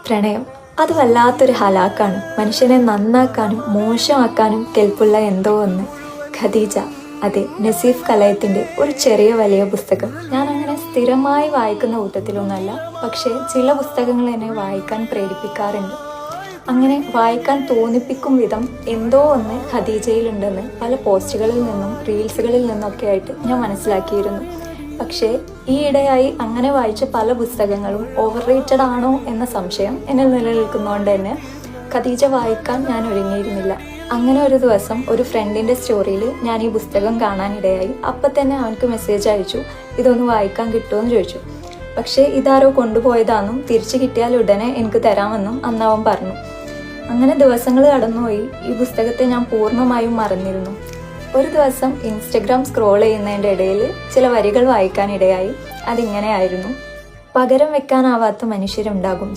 പ്രണയം അത് വല്ലാത്തൊരു ഹലാക്കാണ്. മനുഷ്യനെ നന്നാക്കാനും മോശമാക്കാനും കെൽപ്പുള്ള എന്തോ ഒന്ന്. ഖദീജ, അതെ, നസീഫ് കലയത്തിൻ്റെ ഒരു ചെറിയ വലിയ പുസ്തകം. ഞാൻ അങ്ങനെ സ്ഥിരമായി വായിക്കുന്ന കൂട്ടത്തിലൊന്നല്ല, പക്ഷേ ചില പുസ്തകങ്ങൾ എന്നെ വായിക്കാൻ പ്രേരിപ്പിക്കാറുണ്ട്. അങ്ങനെ വായിക്കാൻ തോന്നിപ്പിക്കും വിധം എന്തോ ഒന്ന് ഖദീജയിലുണ്ടെന്ന് പല പോസ്റ്റുകളിൽ നിന്നും റീൽസുകളിൽ നിന്നൊക്കെ ആയിട്ട് ഞാൻ മനസ്സിലാക്കിയിരുന്നു. പക്ഷേ ഈയിടെയായി അങ്ങനെ വായിച്ച പല പുസ്തകങ്ങളും ഓവർ റേറ്റഡ് ആണോ എന്ന സംശയം എന്നിൽ നിലനിൽക്കുന്നതുകൊണ്ട് തന്നെ ഖദീജ വായിക്കാൻ ഞാൻ ഒരുങ്ങിയിരുന്നില്ല. അങ്ങനെ ഒരു ദിവസം ഒരു ഫ്രണ്ടിൻ്റെ സ്റ്റോറിയിൽ ഞാൻ ഈ പുസ്തകം കാണാനിടയായി. അപ്പം തന്നെ അവനക്ക് മെസ്സേജ് അയച്ചു, ഇതൊന്ന് വായിക്കാൻ കിട്ടുമെന്ന് ചോദിച്ചു. പക്ഷേ ഇതാരോ കൊണ്ടുപോയതാണെന്നും തിരിച്ചു കിട്ടിയാൽ ഉടനെ എനിക്ക് തരാമെന്നും അന്ന് അവൻ പറഞ്ഞു. അങ്ങനെ ദിവസങ്ങൾ കടന്നുപോയി. ഈ പുസ്തകത്തെ ഞാൻ പൂർണ്ണമായും മറന്നിരുന്നു. ഒരു ദിവസം ഇൻസ്റ്റഗ്രാം സ്ക്രോൾ ചെയ്യുന്നതിൻ്റെ ഇടയിൽ ചില വരികൾ വായിക്കാനിടയായി. അതിങ്ങനെയായിരുന്നു: പകരം വെക്കാനാവാത്ത മനുഷ്യരുണ്ടാകും